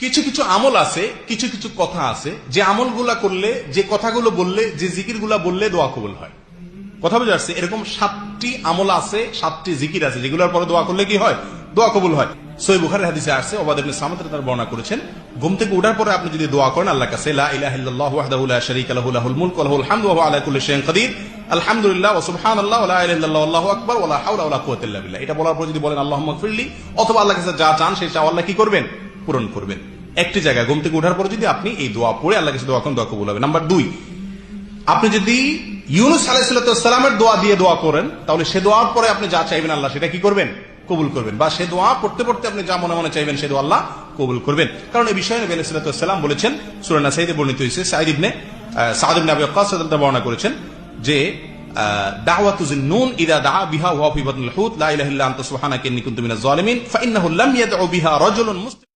কিছু কিছু আমল আছে, কিছু কিছু কথা আছে, যে আমলগুলা করলে, যে কথাগুলো বললে, যে জিকিরগুলা বললে দোয়া কবুল হয়। কথা বুঝে আসছে? এরকম 7টি আমল আছে, 7টি জিকির আছে, যেগুলোর পরে দোয়া করলে কি হয়? দোয়া কবুল হয়। সহিহ বুখারীর হাদিসে আসছে, উবাদ ইবনে সামাত তার বর্ণনা করেছেন, ঘুম থেকে ওঠার পরে আপনি যদি দোয়া করেন আল্লাহর কাছে, লা ইলাহা ইল্লাল্লাহু ওয়াহদাহু লা শারীকা লাহু লাহুল মুলকু ওয়া লাহুল হামদু ওয়া হুয়া আলা কুল্লি শাইইন কাদির, আলহামদুলিল্লাহ ওয়া সুবহানাল্লাহ ওয়া লা ইলাহা ইল্লাল্লাহু আল্লাহু আকবার ওয়া লা হাওলা ওয়া লা কুওয়াতা ইল্লা বিল্লাহ। এটা বলার পর যদি বলেন আল্লাহুম্মা গফিরলি, অথবা আল্লাহর কাছে যা চান সেই চাওয়া আল্লাহ কি করবেন? পূরণ করবেন। একটি জায়গায় ঘুম থেকে ওঠার পরে যদি আপনি এই দোয়া পড়ে আল্লাহর কাছে দোয়া করেন, দোয়া কবুল হবে। নাম্বার 2, আপনি যদি ইউনূস আলাইহিস সালামের দোয়া দিয়ে দোয়া করেন, তাহলে সে দোয়ার পরে আপনি যা চাইবেন আল্লাহ সেটা কি করবেন? কবুল করবেন। বা সে দোয়া পড়তে পড়তে আপনি যা মনে মনে চাইবেন সে দোয়া আল্লাহ কবুল করবেন। কারণ এই বিষয়ে নবী আলাইহিস সালাম বলেছেন, সূরা নাসাইতে বর্ণিত হয়েছে, সাদ ইবনে আবি ওয়াক্কাস রাদিয়াল্লাহু বর্ণনা করেছেন যে দাওয়াতু যিন্নুন ইযা দাআ বিহা ওয়া ফি বাতনিল হুত লা ইলাহা ইল্লা আনতা সুবহানাকা ইন্নী কুনতু মিনাজ জালিমিন ফা ইন্নাহু লাম ইয়াদউ বিহা রাজুলুন মুসলিম।